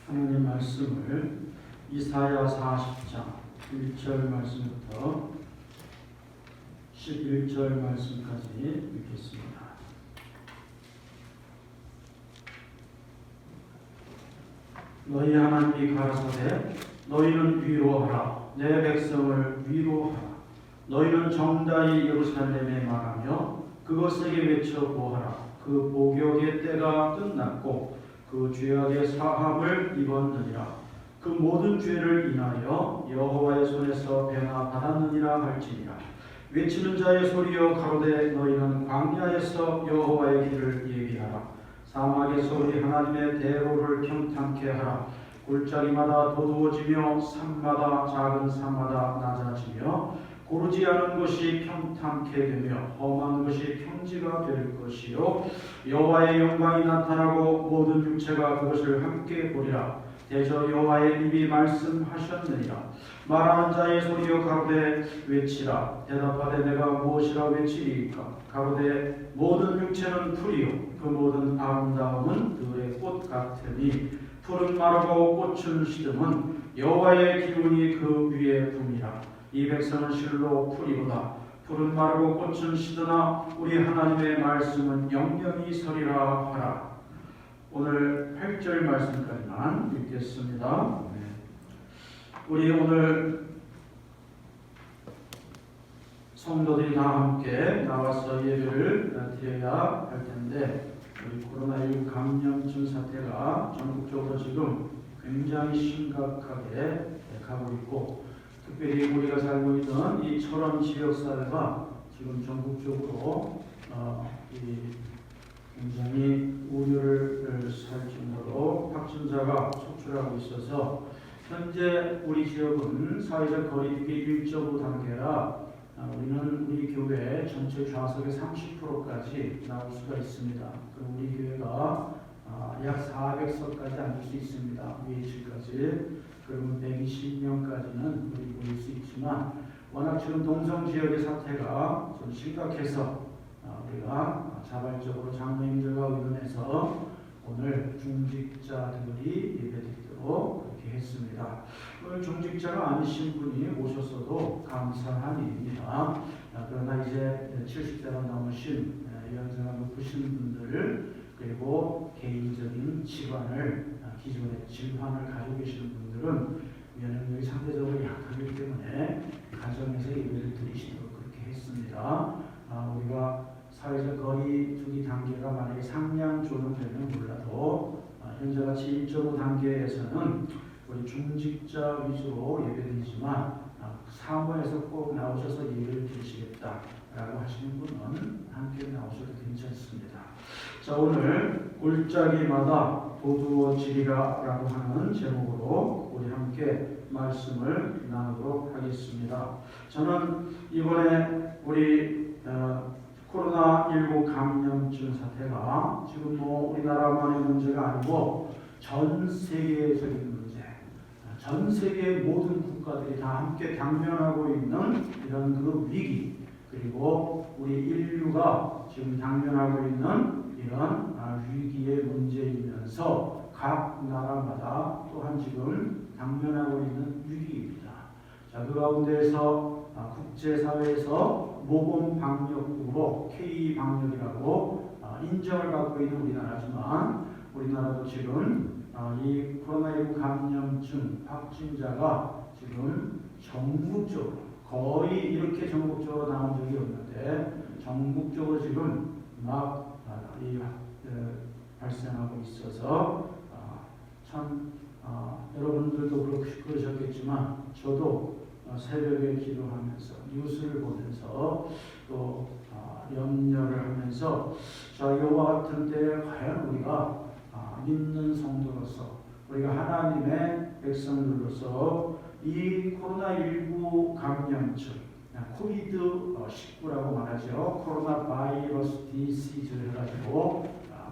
하나님 말씀을 이사야 40장 1절 말씀부터 11절 말씀까지 읽겠습니다. 너희 하나님이 가라사대 너희는 위로하라. 내 백성을 위로하라. 너희는 정다이 예루살렘에 말하며 그것에게 외쳐 보하라. 그 복역의 때가 끝났고 그 죄악의 사함을 입었느니라. 그 모든 죄를 인하여 여호와의 손에서 배나 받았느니라 할지니라. 외치는 자의 소리여 가로되 너희는 광야에서 여호와의 길을 예비하라. 사막에서 우리 하나님의 대로를 평탄케 하라. 골짜기마다 도두어지며 산마다 작은 산마다 낮아지며 고르지 않은 곳이 평탄케 되며 험한 곳이 평지가 될 것이요 여호와의 영광이 나타나고 모든 육체가 그것을 함께 보리라. 대저 여호와의 입이 말씀하셨느니라. 말하는 자의 소리여 가로되 외치라. 대답하되 내가 무엇이라 외치리이까. 가로되 모든 육체는 풀이요 그 모든 아름다움은 들의 꽃 같으니 풀은 마르고 꽃은 시듬은 여호와의 기운이 그 위에 붐이라. 이 백성은 실로 풀이로다. 풀은 마르고 꽃은 시드나 우리 하나님의 말씀은 영영이 서리라 하라. 오늘 8절 말씀까지만 읽겠습니다. 우리 오늘 성도들이 다 함께 나와서 예배를 드려야 할 텐데 우리 코로나19 감염증 사태가 전국적으로 지금 굉장히 심각하게 가고 있고 특별히 우리가 살고 있는 이 철원 지역사회가 지금 전국적으로 굉장히 우려를 살 정도로 확진자가 속출하고 있어서 현재 우리 지역은 사회적 거리두기 1.5 단계라 우리는 우리 교회 전체 좌석의 30%까지 나올 수가 있습니다. 그럼 우리 교회가 약 400석까지 앉을 수 있습니다. 위에실까지. 그러면 120명까지는 우리 모일 수 있지만 워낙 지금 동성 지역의 사태가 좀 심각해서 우리가 자발적으로 장로님들과 의논해서 오늘 중직자들이 예배드리도록 그렇게 했습니다. 오늘 중직자가 아니신 분이 오셨어도 감사한 일입니다. 그러나 이제 70대가 넘으신 연세가 높으신 분들 그리고 개인적인 질환을 기존의 질환을 가지고 계시는 분들은 면역력이 상대적으로 약하기 때문에 가정에서 예배를 드리시도록 그렇게 했습니다. 우리가 사회적 거리두기 단계가 만약에 상향 조정되면 몰라도 현재같이 1.5 단계에서는 우리 중직자 위주로 예배드리지만 사무에서 꼭 나오셔서 예배를 드리시겠다라고 하시는 분은 함께 나오셔도 괜찮습니다. 자, 오늘 골짜기마다 도두어지리라라고 하는 제목으로 우리 함께 말씀을 나누도록 하겠습니다. 저는 이번에 우리 코로나19 감염증 사태가 지금 우리나라만의 문제가 아니고 전 세계적인 문제, 전 세계 모든 국가들이 다 함께 당면하고 있는 이런 그 위기, 그리고 우리 인류가 지금 당면하고 있는 이런 위기의 문제이면서 각 나라마다 또한 지금 당면하고 있는 위기입니다. 자, 그 가운데에서 국제사회에서 모범 방역국으로 K 방역이라고 인정을 받고 있는 우리나라지만 우리나라도 지금 이 코로나19 감염증 확진자가 지금 전국적으로 거의 이렇게 전국적으로 나온 적이 없는데 전국적으로 지금 막 발생하고 있어서 참 여러분들도 그러셨겠지만 저도 새벽에 기도하면서 뉴스를 보면서 또 염려를 하면서 자, 이와 같은 때에 과연 우리가 믿는 성도로서 우리가 하나님의 백성들로서 이 코로나19 감염증 코비드19라고 말하죠. 코로나 바이러스 디시즈를 해가지고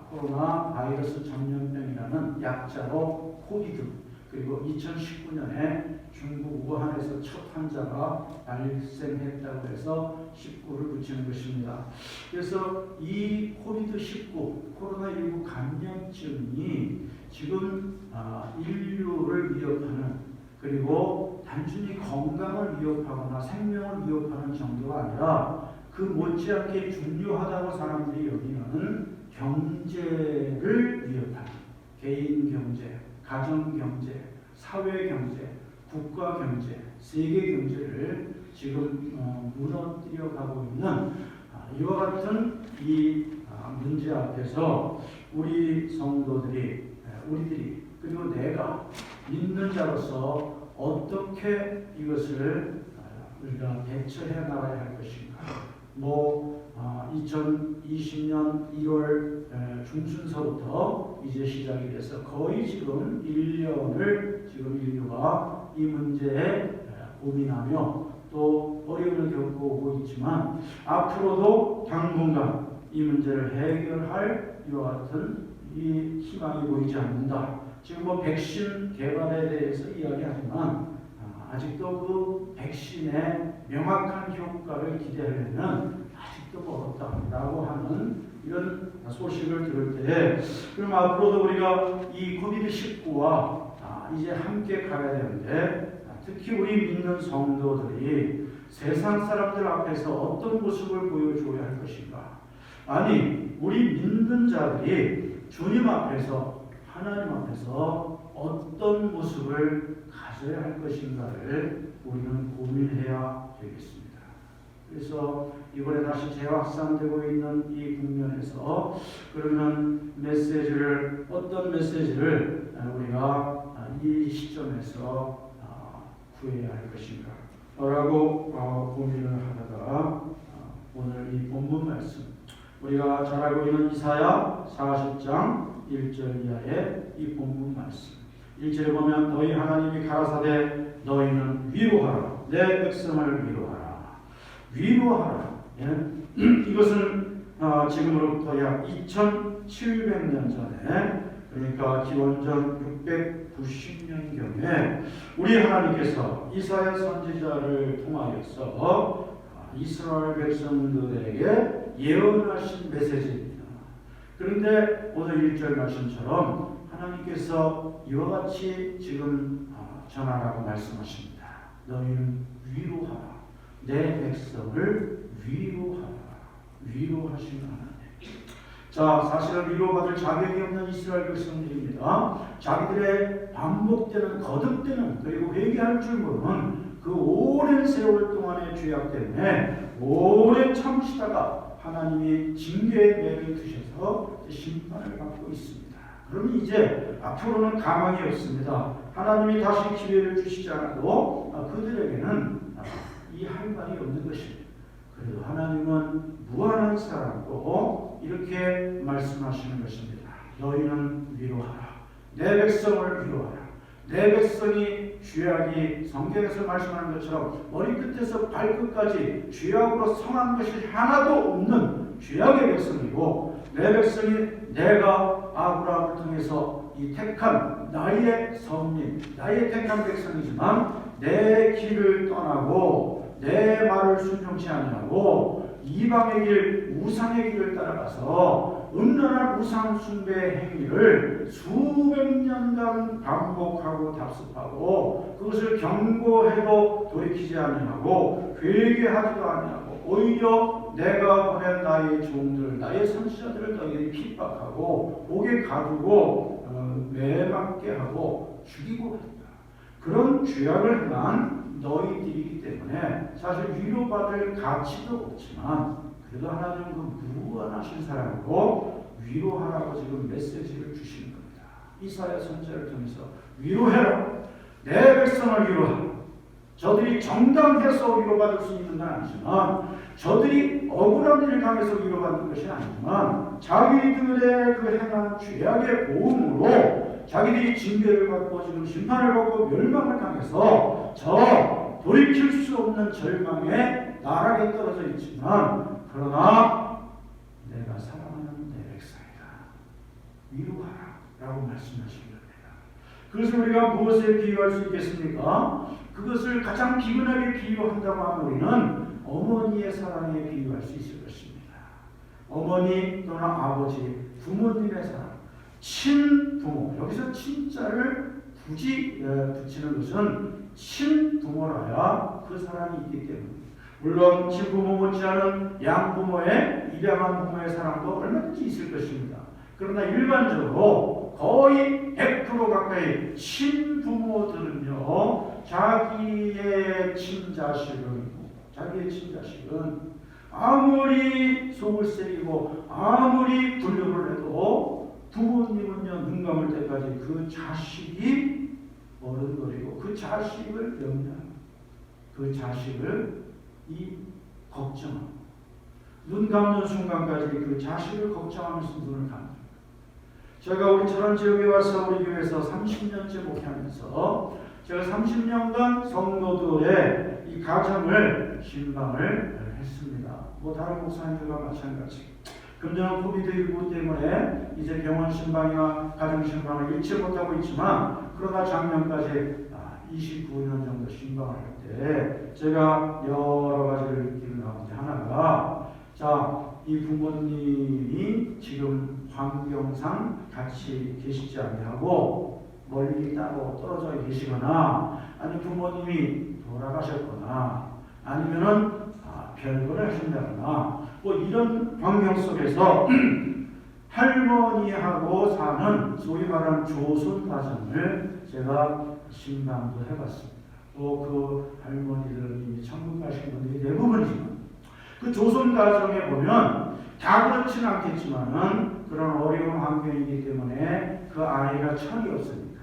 코로나 바이러스 전염병이라는 약자로 코비드 그리고 2019년에 중국 우한에서 첫 환자가 발생했다고 해서 19를 붙이는 것입니다. 그래서 이 코비드-19 코로나19 감염증이 지금 인류를 위협하는, 그리고 단순히 건강을 위협하거나 생명을 위협하는 정도가 아니라 그 못지않게 중요하다고 사람들이 여기는 경제를 위협하는, 개인 경제, 가정 경제, 사회 경제, 국가 경제, 세계 경제를 지금 무너뜨려 가고 있는 이와 같은 이 문제 앞에서 우리 성도들이, 우리들이, 그리고 내가 믿는 자로서 어떻게 이것을 우리가 대처해 나가야 할 것인가. 2020년 1월 중순서부터 이제 시작이 돼서 거의 지금 1년을 지금 인류가 이 문제에 고민하며 또 어려움을 겪어오고 있지만, 앞으로도 당분간 이 문제를 해결할 이와 같은 이 희망이 보이지 않는다. 지금 백신 개발에 대해서 이야기하지만 아직도 그 백신의 명확한 효과를 기대하려면 아직도 멀었다라고 하는 이런 소식을 들을 때, 그럼 앞으로도 우리가 이 코비드-19와 이제 함께 가야 되는데, 특히 우리 믿는 성도들이 세상 사람들 앞에서 어떤 모습을 보여줘야 할 것인가. 아니, 우리 믿는 자들이 주님 앞에서, 하나님 앞에서 어떤 모습을 가져야 할 것인가를 우리는 고민해야 되겠습니다. 그래서 이번에 다시 재확산되고 있는 이 국면에서 그러면 메시지를, 어떤 메시지를 우리가 이 시점에서 구해야 할 것인가 라고 고민을 하다가 오늘 이 본문 말씀, 우리가 잘 알고 있는 이사야 40장 1절 이하의 이 본문 말씀 1절에 보면 너희 하나님이 가라사대 너희는 위로하라, 내 백성을 위로하라. 위로하라. 이것은 지금으로부터 약 2700년 전에, 그러니까 기원전 690년경에 우리 하나님께서 이사야 선지자를 통하여서 이스라엘 백성들에게 예언하신 메시지입니다. 그런데 오늘 1절 말씀처럼 하나님께서 이와 같이 지금 전하라고 말씀하십니다. 너희는 위로하라, 내 백성을 위로하라. 위로하시는 하나님. 자, 사실은 위로받을 자격이 없는 이스라엘 백성들입니다. 자기들의 반복되는, 거듭되는, 그리고 회개할 줄 모르는 그 오랜 세월 동안의 죄악 때문에 오래 참으시다가 하나님이 징계의 매를 드셔서 심판을 받고 있습니다. 그러면 이제 앞으로는 가망이 없습니다. 하나님이 다시 기회를 주시지 않아도 그들에게는 이 할 말이 없는 것입니다. 그래도 하나님은 무한한 사랑으로 이렇게 말씀하시는 것입니다. 너희는 위로하라, 내 백성을 위로하라. 내 백성이 죄악이 성경에서 말씀하는 것처럼 머리끝에서 발끝까지 죄악으로 성한 것이 하나도 없는 죄악의 백성이고, 내 백성이 내가 아브라함을 통해서 이 택한 나의 선민, 나의 택한 백성이지만 내 길을 떠나고 내 말을 순종치 아니하고 이방의 길, 우상의 길을 따라가서 음란한 우상 숭배의 행위를 수백 년간 반복하고 답습하고 그것을 경고해도 돌이키지 아니하고 회개하지도 아니하고 오히려 내가 보낸 나의 종들, 나의 선지자들을 너희들이 핍박하고 목에 가두고 매맞게 하고 죽이고 한다. 그런 죄악을 행한 너희들이기 때문에 사실 위로받을 가치도 없지만 그래도 하나님은 그 무한하신 사랑으로 위로하라고 지금 메시지를 주시는 겁니다. 이사야 선지자를 통해서 위로해라, 내 백성을 위로하라. 저들이 정당해서 위로받을 수 있는 건 아니지만, 저들이 억울한 일을 당해서 위로받는 것이 아니지만, 자기들의 그 행한 죄악의 보응으로 자기들이 징계를 받고 지금 심판을 받고 멸망을 당해서 저 돌이킬 수 없는 절망에 나락에 떨어져 있지만, 그러나 내가 사랑하는 내 백성이다, 위로하라 라고 말씀하신 겁니다. 그것을 우리가 무엇에 비유할 수 있겠습니까? 그것을 가장 비근하게 비유한다고 하면 우리는 어머니의 사랑에 비유할 수 있을 것입니다. 어머니 또는 아버지, 부모님의 사랑, 친부모. 여기서 친자를 굳이 붙이는 것은 친부모라야 그 사랑이 있기 때문입니다. 물론 친부모 못지않은 양부모의 입양한 부모의 사랑도 얼마든지 있을 것입니다. 그러나 일반적으로 거의 100% 가까이 친부모들은요, 자기의 친자식은 아무리 속을 새기고 아무리 분류를 해도 부모님은요, 눈 감을 때까지 그 자식이 어른거리고 그 자식을 염려하고 그 자식을 걱정하고 눈 감는 순간까지 그 자식을 걱정하면서 눈을 감는. 제가 우리 저런 지역에 와서 우리 교회에서 30년째 목회하면서 제가 30년간 성도들의 이 가정을 신방을 했습니다. 뭐 다른 목사님들과 마찬가지. 금년 코비드19 때문에 이제 병원 신방이나 가정 신방을 잃지 못하고 있지만, 그러나 작년까지 29년 정도 신방을 할 때 제가 여러 가지를 느끼는 가운데 하나가, 이 부모님이 지금 환경상 같이 계시지 아니하고 멀리 따로 떨어져 계시거나, 아니 부모님이 돌아가셨거나, 아니면은 별거를 하신다거나, 뭐 이런 환경 속에서 할머니하고 사는 소위 말하는 조선 가정을 제가 신방도 해봤습니다. 또 그 할머니들은 천국 가신 분들이 대부분이지만, 그 조선 가정에 보면 다 그렇지는 않겠지만은 그런 어려운 환경이기 때문에 그 아이가 철이 없으니까,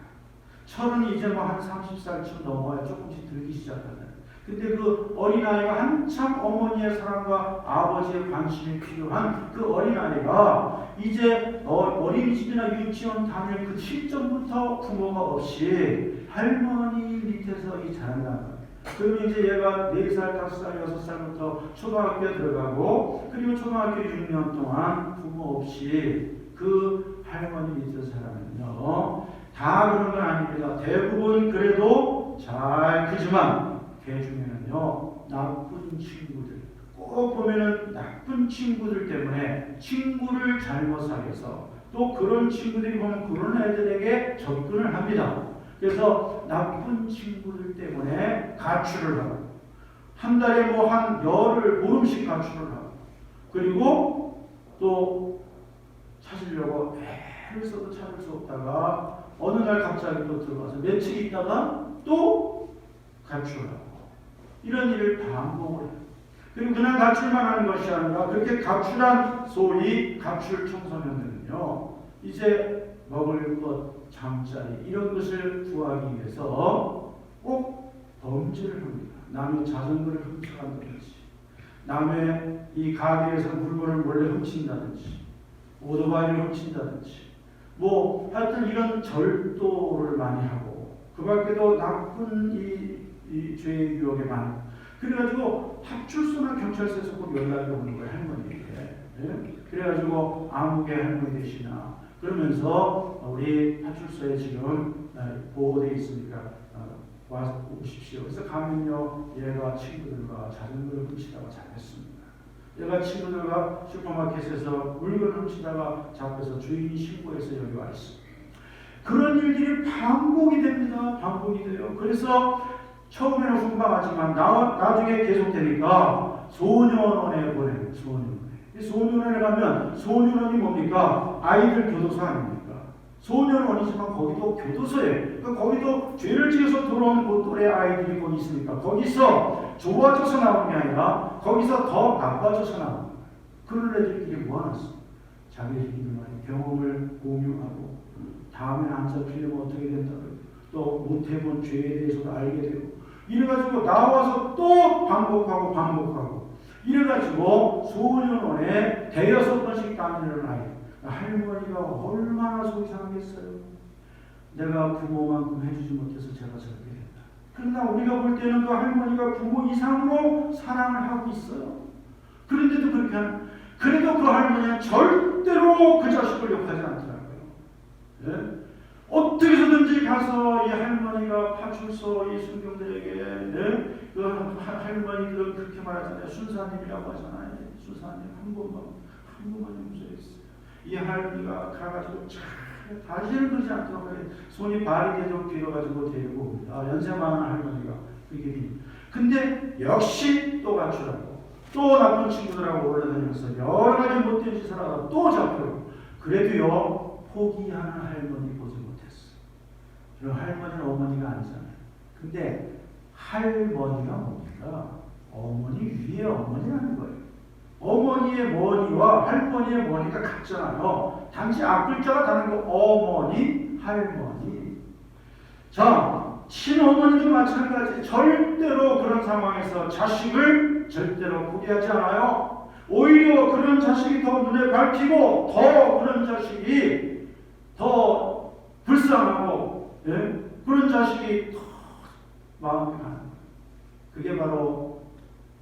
철은 이제 뭐 한 30살쯤 넘어야 조금씩 들기 시작하는. 근데 그 어린아이가 한참 어머니의 사랑과 아버지의 관심이 필요한 그 어린아이가 이제 어린이집이나 유치원 다닐 그 시점부터 부모가 없이 할머니 밑에서 자란다는 거예요. 그러면 이제 얘가 4살, 5살, 6살부터 초등학교에 들어가고, 그리고 초등학교 6년 동안 부모 없이 그 할머니 밑에서 자라면요, 다 그런 건 아닙니다. 대부분 그래도 잘 크지만 그 중에는요, 나쁜 친구들, 꼭 보면은 나쁜 친구들 때문에 친구를 잘못 사귀어서, 또 그런 친구들이 보면 그런 애들에게 접근을 합니다. 그래서 나쁜 친구들 때문에 가출을 하고, 한 달에 뭐 한 열흘 보름씩 가출을 하고, 그리고 또 찾으려고 애를 써도 찾을 수 없다가 어느 날 갑자기 또 들어와서 며칠 있다가 또 가출을 하고, 이런 일을 반복을 해요. 그리고 그냥 가출만 하는 것이 아니라, 그렇게 가출한 소위 가출 청소년들은요, 이제 먹을 것, 잠자리 이런 것을 구하기 위해서 꼭 범죄를 합니다. 남의 자전거를 훔쳐간다든지, 남의 이 가게에서 물건을 몰래 훔친다든지, 오토바이를 훔친다든지, 뭐 하여튼 이런 절도를 많이 하고, 그 밖에도 나쁜 이 죄의 유혹에 많이. 그래가지고 파출소나 경찰서에서 꼭 연락이 오는 거예요, 할머니에게. 예? 그래가지고 아무개 할머니 되시나, 그러면서 우리 파출소에 지금 보호되어 있으니까 와서 오십시오. 그래서 가면요, 얘가 친구들과 자전거를 훔치다가 잡혔습니다. 얘가 친구들과 슈퍼마켓에서 물건을 훔치다가 잡혀서 주인이 신고해서 여기 와 있습니다. 그런 일들이 반복이 됩니다. 반복이 돼요. 그래서 처음에는 훈방하지만 나중에 계속되니까 소년원에 보내요. 소년원에 가면, 소년원이 뭡니까? 아이들 교도소 아닙니까? 소년원이지만 거기도 교도소예요. 그러니까 거기도 죄를 지어서 들어온 그 또래 아이들이 거기 있으니까 거기서 좋아져서 나오는 게 아니라 거기서 더 나빠져서 나오는 거예요. 그런 애들끼리 모아놨어. 자기들끼리만 경험을 공유하고, 다음에 안 잡히려면 어떻게 된다고, 또 못해본 죄에 대해서도 알게 되고, 이래가지고 나와서 또 반복하고, 이래가지고 소년원에 5번씩 다니는 아이. 할머니가 얼마나 속이 상하겠어요. 내가 부모만큼 해주지 못해서 제가 저렇게 된다. 그러나 우리가 볼 때는 그 할머니가 부모 이상으로 사랑을 하고 있어요. 그런데도 그렇게 하는, 그래도 그 할머니는 절대로 그 자식을 욕하지 않더라고요. 예? 어떻게 해서든지 가서 이 할머니가 파출소 이 순경들에게 그 할머니들은 그렇게 말하잖아요. 순사님이라고 하잖아요. 순사님 한 번만 용서했어요. 이 할머니가 가가지고 다시는 그러지 않도록 손이 발이 되도록 빌어가지고 데리고 옵니다. 연세 많은 할머니가 그게. 근데 역시 또 가출하고 또 나쁜 친구들하고 올라다니면서 여러 가지 못된 짓을 하다가 또 잡혀요. 그래도요 포기하는 할머니 보지 못했어. 그 할머니는 어머니가 아니잖아요. 근데 할머니가 뭡니까? 어머니 위에 어머니라는 거예요. 어머니의 머니와 할머니의 머니가 같잖아요. 단지 앞글자가 다른 거 어머니, 할머니. 자, 친어머니도 마찬가지. 절대로 그런 상황에서 자식을 절대로 포기하지 않아요. 오히려 그런 자식이 더 눈에 밟히고 더 그런 자식이 더 불쌍하고 그런 자식이 더 마음이 가는 거예요. 그게 바로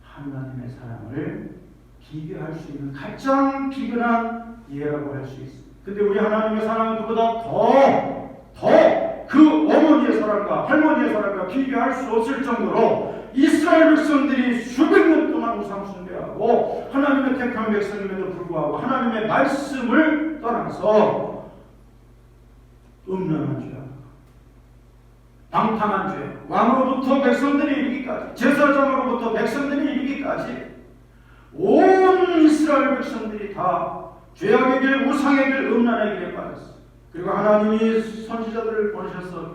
하나님의 사랑을 비교할 수 있는 가장 비근한 예라고 할 수 있습니다. 근데 우리 하나님의 사랑은 그보다 더 그 어머니의 사랑과 할머니의 사랑과 비교할 수 없을 정도로 이스라엘 백성들이 수백 년 동안 우상 숭배하고 하나님의 택한 백성임에도 불구하고 하나님의 말씀을 떠나서 음란한 죄, 방탕한 죄, 왕으로부터 백성들이 이르기까지, 제사장으로부터 백성들이 이르기까지 온 이스라엘 백성들이 다 죄악의 길, 우상의 길, 음란의 길에 빠졌어. 그리고 하나님이 선지자들을 보내셔서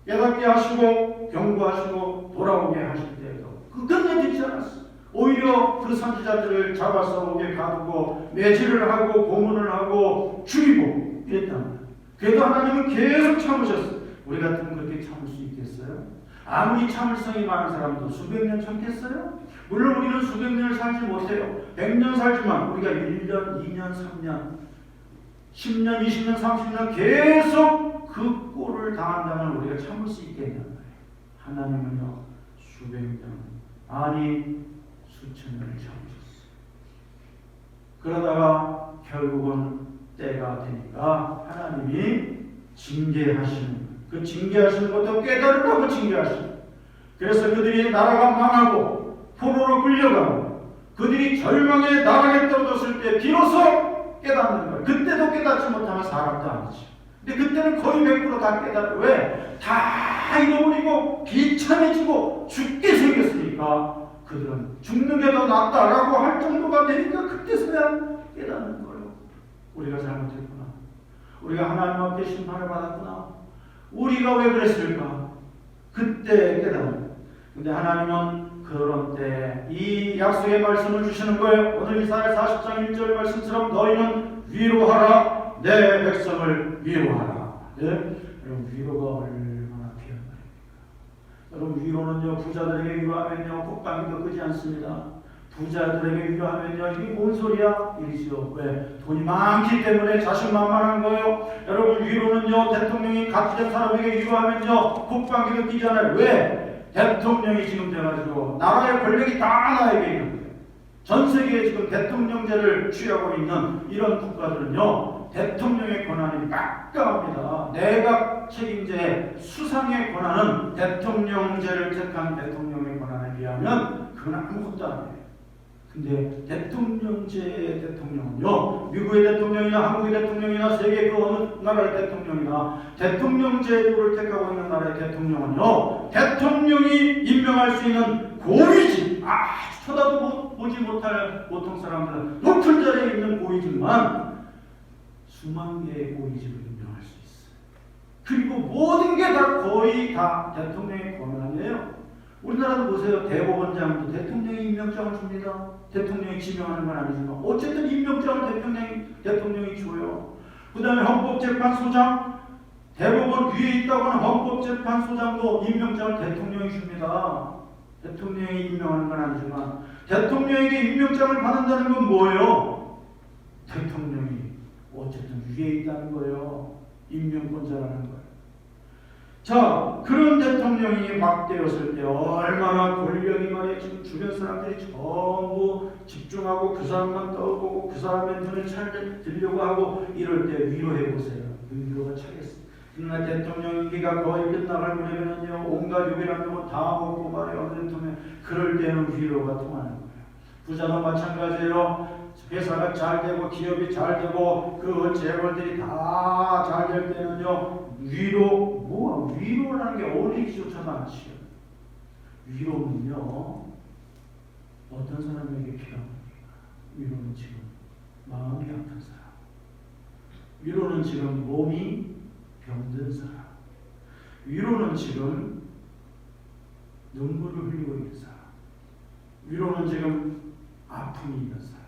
깨닫게 하시고 경고하시고 돌아오게 하실 때에도 끝내주지 않았어. 오히려 그 선지자들을 잡아서 옥에 가두고 매질을 하고 고문을 하고 죽이고 이랬단 말이야. 그래도 하나님은 계속 참으셨어. 우리 같으면 그렇게 참을 수 있겠어요? 아무리 참을성이 많은 사람도 수백 년 참겠어요? 물론 우리는 수백 년을 살지 못해요. 100년 살지만 우리가 1년, 2년, 3년, 10년, 20년, 30년 계속 그 꼴을 당한다면 우리가 참을 수 있겠냐는 거예요. 하나님은요 수백 년, 아니 수천 년을 참으셨어요. 그러다가 결국은 때가 되니까 하나님이 징계하시는, 그 징계하시는 것도 깨달으라고 징계하시는. 그래서 그들이 나라가 망하고 포로로 끌려가고 그들이 절망의 나락에 떨어졌을 때 비로소 깨닫는 거예요. 그때도 깨닫지 못하면 사람도 아니지. 근데 그때는 거의 100% 깨달아요. 왜? 다 잃어버리고 비참해지고 죽게 생겼으니까 그들은 죽는 게 더 낫다라고 할 정도가 되니까 그때서야 깨닫는 거예요. 우리가 잘못했구나. 우리가 하나님 앞에 심판을 받았구나. 우리가 왜 그랬을까? 그때 깨닫는. 근데 하나님은 그런 때 이 약속의 말씀을 주시는 거예요. 오늘 이사야 40장 1절 말씀처럼 너희는 위로하라. 내 백성을 위로하라. 네? 여러분 위로가 얼마나 필요한 말입니까? 여러분 위로는요 부자들에게 위로하면요 국방비도 끄지 않습니다. 부자들에게 위로하면요 이게 뭔 소리야? 이리죠. 왜? 돈이 많기 때문에 자신만만한 거예요. 여러분 위로는요 대통령이 가치된 사람에게 위로하면요 국방비도 끼잖아요. 왜? 대통령이 지금 돼가지고 나라의 권력이 다 나에게 있는 거예요. 전 세계에 지금 대통령제를 취하고 있는 이런 국가들은요 대통령의 권한이 막강합니다. 내각 책임제 수상의 권한은 대통령제를 택한 대통령의 권한에 비하면 그건 아무것도 아니에요. 근데 대통령제의 대통령은요 미국의 대통령이나 한국의 대통령이나 세계 그 어느 나라의 대통령이나 대통령 제도를 택하고 있는 나라의 대통령은요 대통령이 임명할 수 있는 고위직, 쳐다도 보지 못할 보통 사람들은 높은 자리에 있는 고위직만 수만 개의 고위직을 임명할 수 있어요. 그리고 모든 게 다 거의 다 대통령의 권한이에요. 우리나라도 보세요. 대법원장도 대통령이 임명장을 줍니다. 대통령이 지명하는 건 아니지만 어쨌든 임명장을 대통령이 줘요. 그 다음에 헌법재판소장, 대법원 위에 있다고 하는 헌법재판소장도 임명장을 대통령이 줍니다. 대통령이 임명하는 건 아니지만 대통령에게 임명장을 받는다는 건 뭐예요? 대통령이 어쨌든 위에 있다는 거예요. 임명권자라는 거예요. 자, 그런 대통령이 막되었을 때 얼마나 권력이 말이에요. 지금 주변 사람들이 전부 집중하고 그 사람만 떠보고 그 사람의 눈을 찾으려고 하고 이럴 때 위로해 보세요. 그 위로가 차겠어요. 그러나 대통령 임기가 거의 끝나갈 무렵에는요, 온갖 유비란 놈은 다 먹고 말이야. 어느 대통령 그럴 때는 위로가 통하는 거예요. 부자도 마찬가지예요. 회사가 잘 되고 기업이 잘 되고 그 재벌들이 다 잘 될 때는요, 위로라는 게 어울리기조차도 않지요. 위로는요, 어떤 사람에게 필요합니까? 위로는 지금 마음이 아픈 사람, 위로는 지금 몸이 병든 사람, 위로는 지금 눈물을 흘리고 있는 사람, 위로는 지금 아픔이 있는 사람,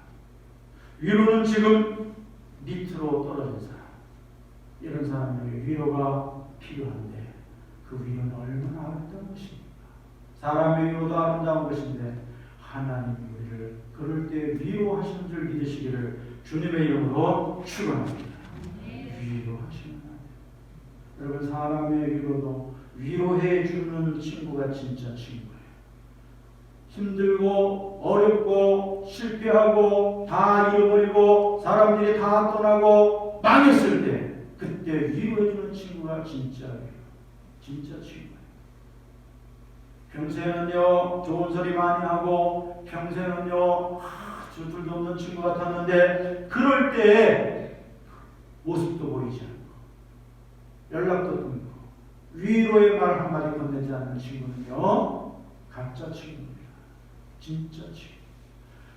위로는 지금 밑으로 떨어진 사람, 이런 사람에게 위로가 필요한데 그 위로는 얼마나 아름다운 것입니까? 사람의 위로도 아름다운 것인데 하나님이 우리를 그럴 때 위로하시는 줄 믿으시기를 주님의 이름으로 축원합니다. 위로하시는 하나님. 여러분, 사람의 위로도 위로해 주는 친구가 진짜 친구예요. 힘들고 어렵고 실패하고 다 잃어버리고 사람들이 다 떠나고 망했을 때 그때 위로해 주는 친구가 진짜 친구예요. 평소에는요 좋은 소리 많이 하고 평소에는요 아주 둘도 없는 친구 같았는데 그럴 때 모습도 보이지 않고 연락도 끊고 위로의 말 한마디 건네지 않는 친구는요 가짜 친구입니다. 진짜 친구.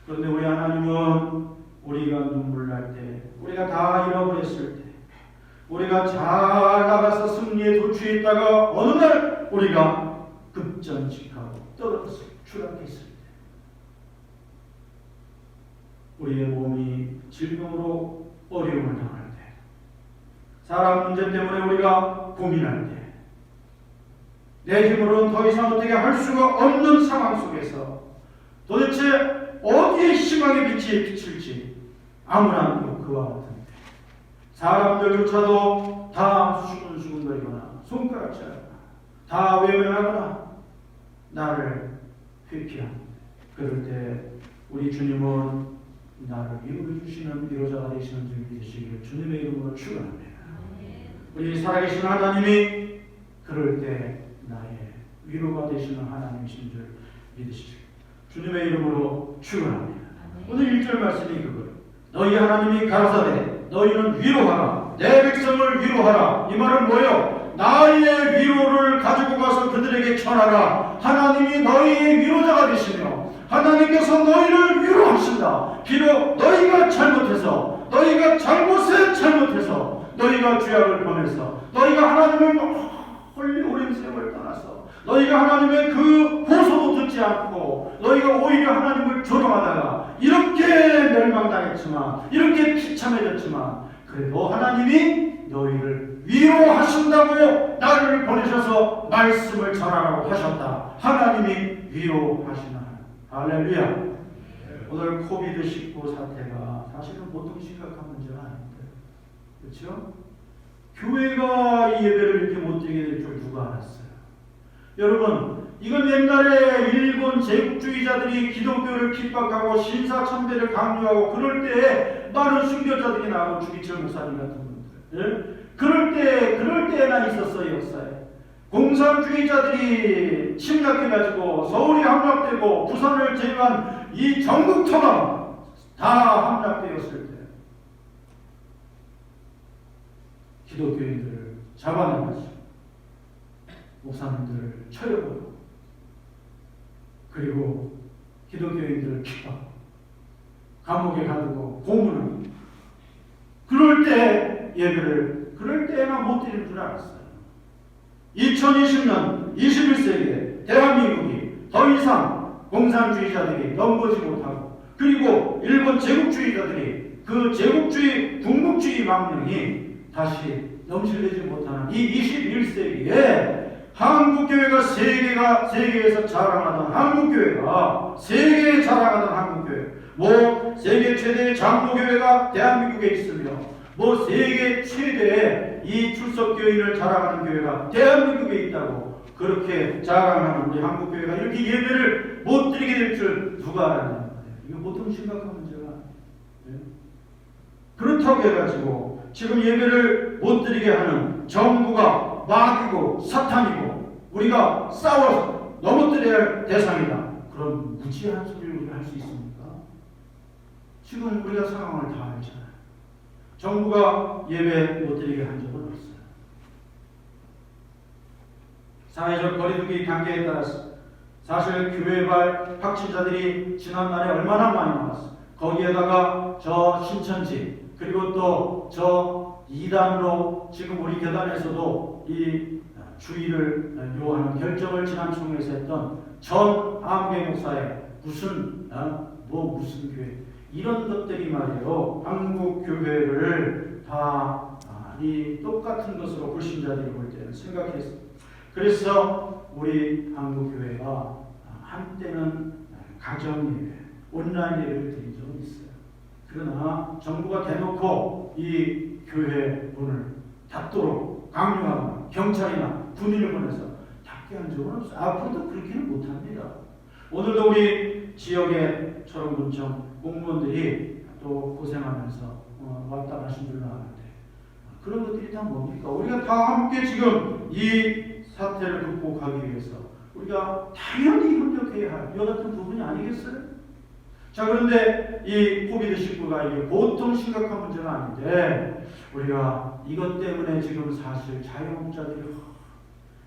그런데 우리 하나님은 우리가 눈물 날 때, 우리가 다 잃어버렸을 때, 우리가 잘 나가서 승리에 도취해 있다가 어느 날 우리가 급전직하고 떨어져서 추락했을 때, 우리의 몸이 질병으로 어려움을 당할 때, 사람 문제 때문에 우리가 고민할 때, 내 힘으로는 더 이상 어떻게 할 수가 없는 상황 속에서 도대체 어디에 희망의 빛이 비칠지 아무나 그와 같은데 사람들조차도 다 수근수근거리거나 손가락질하거나 다 외면하거나 나를 회피합니다. 그럴 때 우리 주님은 나를 위로해 주시는 위로자가 되시는 줄 믿으시기를 주님의 이름으로 축원합니다. 우리 살아계신 하나님이 그럴 때 나의 위로가 되시는 하나님이신 줄 믿으시기를 주님의 이름으로 축원합니다. 오늘 1절 말씀이 그거예요. 너희 하나님이 가라사대 너희는 위로하라. 내 백성을 위로하라. 이 말은 뭐예요? 나의 위로를 가지고 가서 그들에게 전하라. 하나님이 너희의 위로자가 되시며 하나님께서 너희를 위로하신다. 비록 너희가 잘못해서 너희가 잘못해서 너희가 죄악을 범해서 너희가 하나님을 멀리 오랜 세월 떠나서 너희가 하나님의 그 호소도 듣지 않고 너희가 오히려 하나님을 조롱하다가 이렇게 멸망당했지만 이렇게 비참해졌지만 그래도 하나님이 너희를 위로하신다고 나를 보내셔서 말씀을 전하라고 하셨다. 하나님이 위로하시는 하나님. 할렐루야. 오늘 코비드19 사태가 사실은 보통 심각한 문제가 아닌데 그렇죠? 교회가 이 예배를 이렇게 못 드리게 될 줄 누가 알았어요? 여러분, 이건 옛날에 일본 제국주의자들이 기독교를 핍박하고 신사참배를 강요하고 그럴 때 많은 순교자들이 나오고 주기철 목사님 같은 분들, 예? 그럴 때나 있었어요. 역사에 공산주의자들이 침략해가지고 서울이 함락되고 부산을 제외한 이 전국 토막 다 함락되었을 때 기독교인들을 잡아내면서 목사님들을 쳐려보고 그리고 기독교인들을 핍박하고 감옥에 가두고 고문하고 그럴 때 예배를 그럴 때나 못 드리는 줄 알았어요. 2020년 21세기에 대한민국이 더 이상 공산주의자들이 넘보지 못하고 그리고 일본 제국주의자들이 그 제국주의 군국주의 망령이 다시 넘실대지 못하는 이 21세기에 한국교회가 세계에서 자랑하던 한국교회가 세계에 자랑하던 한국교회 뭐 세계 최대의 장로교회가 대한민국에 있으며 뭐 세계 최대의 이 출석교인을 자랑하는 교회가 대한민국에 있다고 그렇게 자랑하는 우리 한국교회가 이렇게 예배를 못 드리게 될 줄 누가 알았냐는 거예요. 이거 보통 심각한 문제가 아니에요. 그렇다고 해가지고 지금 예배를 못 드리게 하는 정부가 마귀고 사탄이고 우리가 싸워서 넘어뜨려야 할 대상이다. 그럼 무지한 소리를 우리가 할 수 있습니까? 지금 우리가 상황을 다 알잖아요. 정부가 예배 못 드리게 한 적은 없어요. 사회적 거리두기 단계에 따라서 사실 교회발 확진자들이 지난날에 얼마나 많이 나왔어요. 거기에다가 저 신천지 그리고 또 저 이단으로 지금 우리 교단에서도 이 주의를 요하는 결정을 지난 총회에서 했던 전 암계 목사의 무슨 교회 이런 것들이 말이에요. 한국 교회를 다 이 똑같은 것으로 불신자들이 볼 때는 생각했어요. 그래서 우리 한국 교회가 한때는 가정 예배, 온라인 예배를 드린 적은 있어요. 그러나 정부가 대놓고 이 교회 문을 닫도록 강요하거나 경찰이나 군인을 보내서 닫게 한 적은 없어요. 앞으로도 그렇게는 못합니다. 오늘도 우리 지역의 초롱군청 공무원들이 또 고생하면서 왔다 가신 줄 아는데 그런 것들이 다 뭡니까? 우리가 다 함께 지금 이 사태를 극복하기 위해서 우리가 당연히 협력해야 할 이와 같은 부분이 아니겠어요? 자, 그런데 이 코비드19가 이게 보통 심각한 문제는 아닌데 우리가 이것 때문에 지금 사실 자영업자들이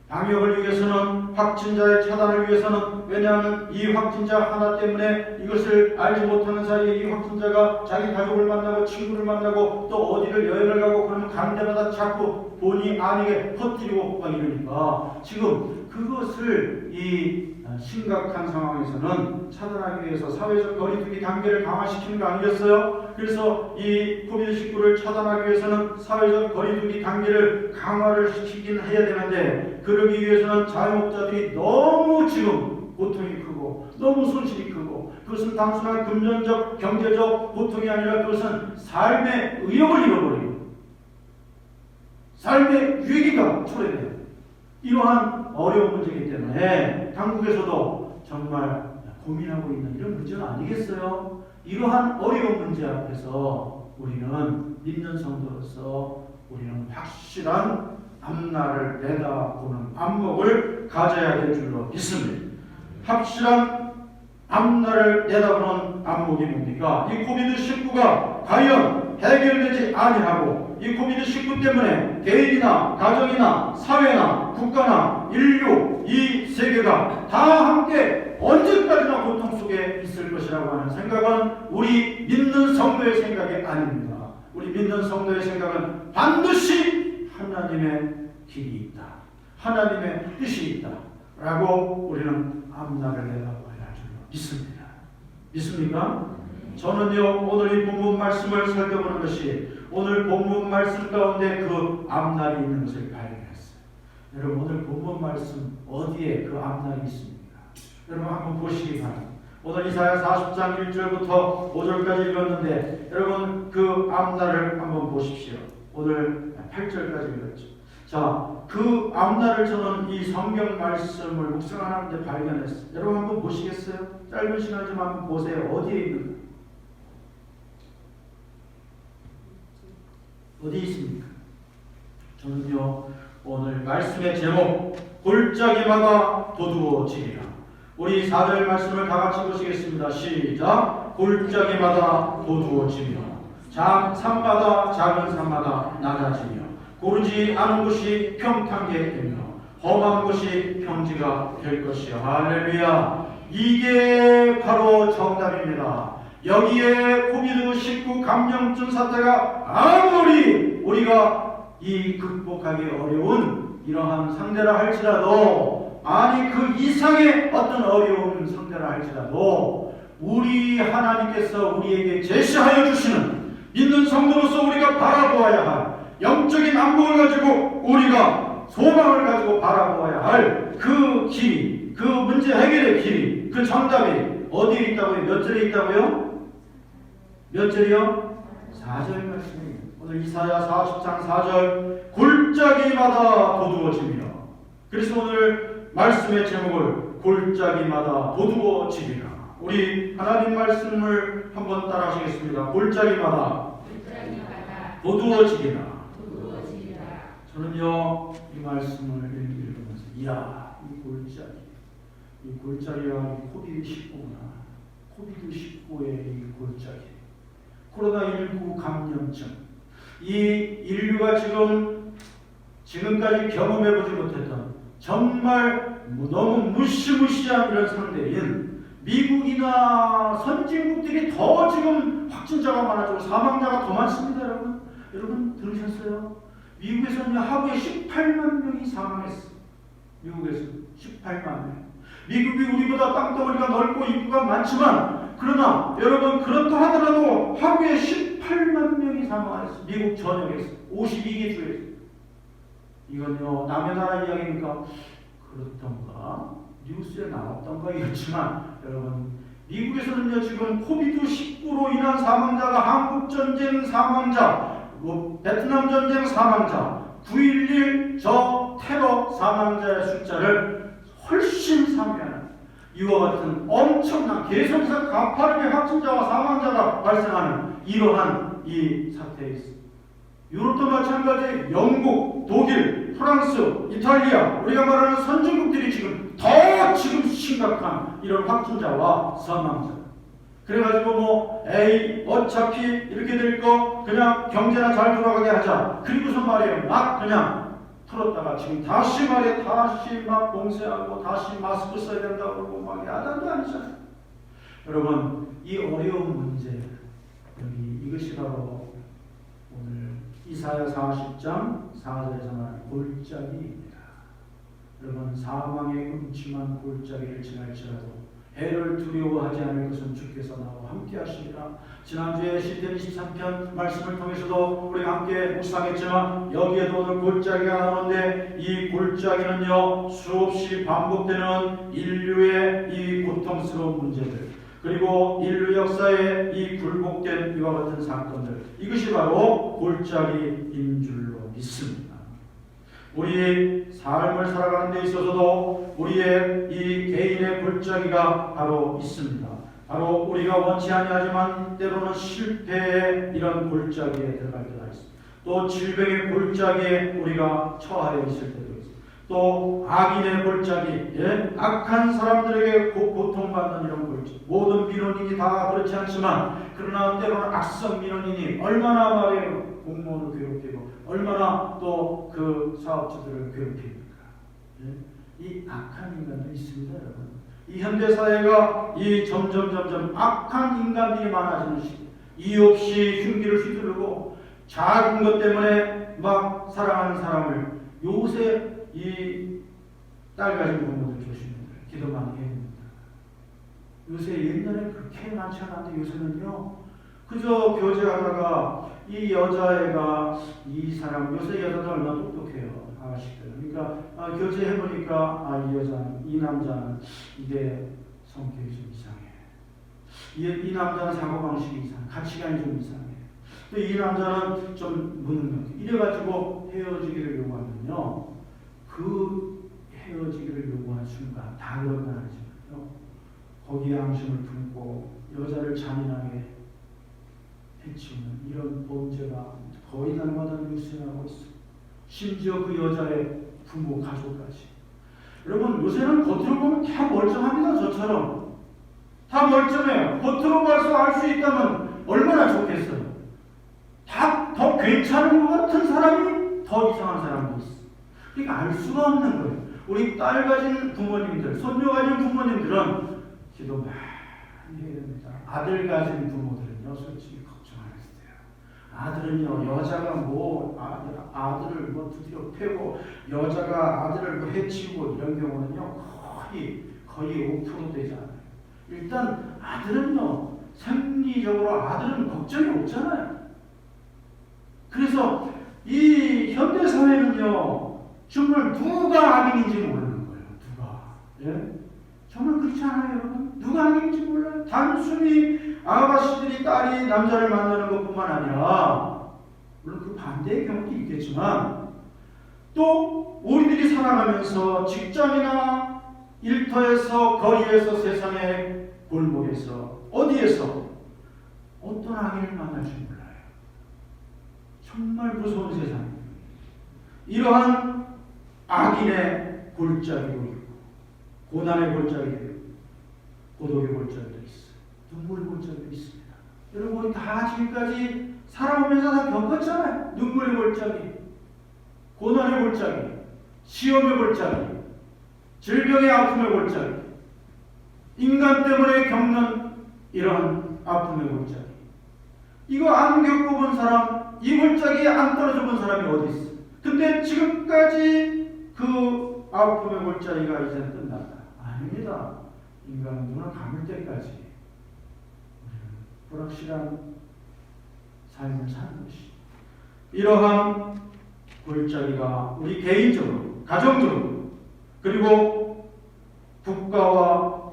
방역을 위해서는 확진자의 차단을 위해서는 왜냐하면 이 확진자 하나 때문에 이것을 알지 못하는 사이에 이 확진자가 자기 가족을 만나고 친구를 만나고 또 어디를 여행을 가고 그러면 가는 데마다 자꾸 본의 아니게 퍼뜨리고 막 이러니까 지금 그것을 이 심각한 상황에서는 차단하기 위해서 사회적 거리두기 단계를 강화시키는 거 아니겠어요? 그래서 이 코비드19를 차단하기 위해서는 사회적 거리두기 단계를 강화를 시키긴 해야 되는데 그러기 위해서는 자영업자들이 너무 지금 고통이 크고 너무 손실이 크고 그것은 단순한 금전적 경제적 고통이 아니라 그것은 삶의 의욕을 잃어버리고 삶의 위기가 초래돼요. 이러한 어려운 문제이기 때문에 당국에서도 정말 고민하고 있는 이런 문제는 아니겠어요? 이러한 어려운 문제 앞에서 우리는 믿는 성도로서 우리는 확실한 앞날을 내다보는 안목을 가져야 될 줄로 믿습니다. 확실한 앞날을 내다보는 안목이 뭡니까? 이 코비드19가 과연 해결되지 아니하고 이 코비드19 때문에 개인이나 가정이나 사회나 국가나 인류 이 세계가 다 함께 언제까지나 고통 속에 있을 것이라고 하는 생각은 우리 믿는 성도의 생각이 아닙니다. 우리 믿는 성도의 생각은 반드시 하나님의 길이 있다. 하나님의 뜻이 있다. 라고 우리는 앞날을 내다봐야 할 줄로 믿습니다. 믿습니까? 저는요 오늘 이 본문 말씀을 살펴보는 것이 오늘 본문 말씀 가운데 그 앞날이 있는 것을 발견했어요. 여러분 오늘 본문 말씀 어디에 그 앞날이 있습니까? 여러분 한번 보시기 바랍니다. 오늘 이사야 40장 1절부터 5절까지 읽었는데 여러분 그 앞날을 한번 보십시오. 오늘 8절까지 읽었죠. 자, 그 앞날을 저는 이 성경 말씀을 묵상하는데 발견했어요. 여러분 한번 보시겠어요? 짧은 시간이지만 한번 보세요. 어디에 있는가? 어디 있습니까? 저는요 오늘 말씀의 제목 골짜기마다 도두어지리라. 우리 4절 말씀을 다 같이 보시겠습니다. 시작. 골짜기마다 도두어지며 산마다 작은 산마다 낮아지며 고르지 않은 곳이 평탄게 되며 험한 곳이 평지가 될 것이요. 할렐루야. 이게 바로 정답입니다. 여기에 코비드19 감염증 사태가 아무리 우리가 이 극복하기 어려운 이러한 상대라 할지라도 아니 그 이상의 어떤 어려운 상대라 할지라도 우리 하나님께서 우리에게 제시하여 주시는 믿는 성도로서 우리가 바라보아야 할 영적인 안목을 가지고 우리가 소망을 가지고 바라보아야 할 그 길이 그 문제 해결의 길이 그 정답이 어디에 있다고요? 몇 절에 있다고요? 몇 절이요? 4절 말씀입니다. 오늘 이사야 40장 4절 골짜기마다 도두어지며 그래서 오늘 말씀의 제목을 골짜기마다 도두어지리라. 우리 하나님 말씀을 한번 따라 하시겠습니다. 골짜기마다 도두어지리라. 저는요 이 말씀을 읽으면서 이야 이 골짜기가 코비드19구나. 코비드19의 이 골짜기, 코로나19 감염증, 이 인류가 지금까지 경험해보지 못했던 정말 너무 무시무시한 이런 상대인 미국이나 선진국들이 더 지금 확진자가 많아지고 사망자가 더 많습니다. 여러분 들으셨어요? 미국에서는 하루에 18만 명이 사망했어요. 미국에서 18만 명. 미국이 우리보다 땅덩어리가 넓고 인구가 많지만 그러나 여러분 그렇다 하더라도 하루에 18만 명이 사망했어요. 미국 전역에서 52개 주에서. 이건요 남의 나라 이야기니까 그렇던가 뉴스에 나왔던가 이렇지만 여러분 미국에서는요 지금 코비드19로 인한 사망자가 한국전쟁 사망자, 베트남 전쟁 사망자, 9.11 저 테러 사망자의 숫자를 훨씬 상회하는 이와 같은 엄청난 계속해서 가파르게 확진자와 사망자가 발생하는 이러한 이 사태에 있습니다. 유럽도 마찬가지 영국, 독일, 프랑스, 이탈리아 우리가 말하는 선진국들이 지금 더 심각한 이런 확진자와 사망자. 그래가지고 에이 어차피 이렇게 될 거 그냥 경제나 잘 돌아가게 하자. 그리고서 말이에요 막 그냥 풀었다가 지금 다시 막 봉쇄하고 다시 마스크 써야 된다고 그러고 막 야단도 아니잖아요. 여러분 이 어려운 문제 이것이 바로 오늘 이사야 40장 4절에서 말하는 골짜기입니다. 여러분 사망의 음침한 골짜기를 지날지라도 해를 두려워하지 않을 것은 주께서 나와 함께 하시리라. 지난주에 시편 23편 말씀을 통해서도 우리가 함께 묵상했지만 여기에도 오늘 골짜기가 나오는데 이 골짜기는요 수없이 반복되는 인류의 이 고통스러운 문제들 그리고 인류 역사에 이 굴복된 이와 같은 사건들 이것이 바로 골짜기인 줄로 믿습니다. 우리의 삶을 살아가는 데 있어서도 우리의 이 개인의 골짜기가 바로 있습니다. 바로 우리가 원치 아니하지만 때로는 실패의 이런 골짜기에 들어갈 때가 있습니다. 또 질병의 골짜기에 우리가 처하여 있을 때도 있습니다. 또 악인의 골짜기, 악한 사람들에게 고통받는 이런 골짜기. 모든 민원인이 다 그렇지 않지만 그러나 때로는 악성 민원인이 얼마나 말이에요 공무원을 괴롭히고 얼마나 또 그 사업주들을 괴롭힙니까? 이 악한 인간들이 있습니다, 여러분. 이 현대 사회가 이 점점 악한 인간들이 많아지는 시기. 이유 없이 흉기를 휘두르고 작은 것 때문에 막 사랑하는 사람을 요새 이 딸 가진 부모들 조심해야 돼요. 기도 많이 해야 됩니다. 요새 옛날에 그렇게 많지 않았는데 요새는요 그저 교제하다가 이 여자애가 이 사람 요새 여자들 얼마나 똑똑해요 아가씨들. 그러니까 교제해보니까 이 여자는 이 남자는 이게 성격이 좀 이상해. 이 남자는 사고방식이 이상해. 가치관이 좀 이상해. 또 이 남자는 좀 무능력. 이래가지고 헤어지기를 요구하면요 그 헤어지기를 요구한 순간 다 그런 건 아니지만요 거기에 앙심을 품고 여자를 잔인하게 해치우는 이런 범죄가 거의 날마다 뉴스에 나오고 있습니다. 심지어 그 여자의 부모, 가족까지. 여러분 요새는 겉으로 보면 다 멀쩡합니다. 저처럼. 다 멀쩡해요. 겉으로 봐서 알 수 있다면 얼마나 좋겠어요. 다 더 괜찮은 것 같은 사람이 더 이상한 사람도 있어요. 그러니까 알 수가 없는 거예요. 우리 딸 가진 부모님들, 손녀 가진 부모님들은 기도 많이 해야 됩니다. 아들 가진 부모들은요 솔직히 걱정 안 해도 돼요. 아들은요 여자가 아들을 두드려 패고 여자가 아들을 해치고 이런 경우는요 거의 5% 되지 않아요. 일단 아들은요 생리적으로 아들은 걱정이 없잖아요. 그래서 이 현대 사회는요 정말 누가 악인인지 모르는 거예요. 누가 정말 그렇지 않아요, 여러분? 누가 악인인지 몰라요. 단순히 아가씨들이 딸이 남자를 만나는 것뿐만 아니라 물론 그 반대의 경우도 있겠지만 또 우리들이 살아가면서 직장이나 일터에서 거리에서 세상의 골목에서 어디에서 어떤 악인을 만날지 몰라요. 정말 무서운 세상입니다. 이러한 악인의 골짜기도 있고 고난의 골짜기도 있고 고독의 골짜기도 있어요. 눈물의 골짜기도 있습니다. 여러분 다 지금까지 살아오면서 다 겪었잖아요. 눈물의 골짜기, 고난의 골짜기, 시험의 골짜기, 질병의 아픔의 골짜기, 인간 때문에 겪는 이러한 아픔의 골짜기. 이거 안 겪어본 사람, 이 골짜기에 안 떨어져 본 사람이 어디 있어? 근데 지금까지 그 아픔의 골짜기가 이제 끝났다. 아닙니다. 인간은 눈을 감을 때까지 불확실한 삶을 사는 것이. 이러한 골짜기가 우리 개인적으로, 가정적으로, 그리고 국가와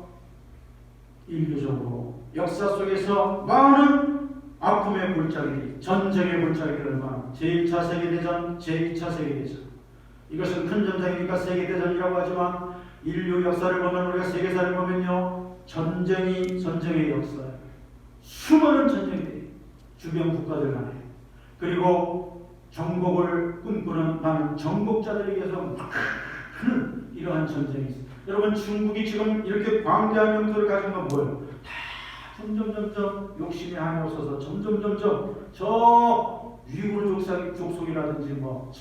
인류적으로 역사 속에서 많은 아픔의 골짜기, 전쟁의 골짜기를 말합니다. 제1차 세계대전, 제2차 세계대전. 이것은 큰 전쟁이니까 세계대전이라고 하지만 인류 역사를 보면, 우리가 세계사를 보면요, 전쟁이 전쟁의 역사예요. 수많은 전쟁들이 주변 국가들 간에, 그리고 정복을 꿈꾸는 많은 정복자들에 의해서 많은 이러한 전쟁이 있어요. 여러분 중국이 지금 이렇게 광대한 영토를 가진 건 뭐예요? 다 점점 욕심이 한이 없어서 점점 저 위구르 족속이라든지 뭐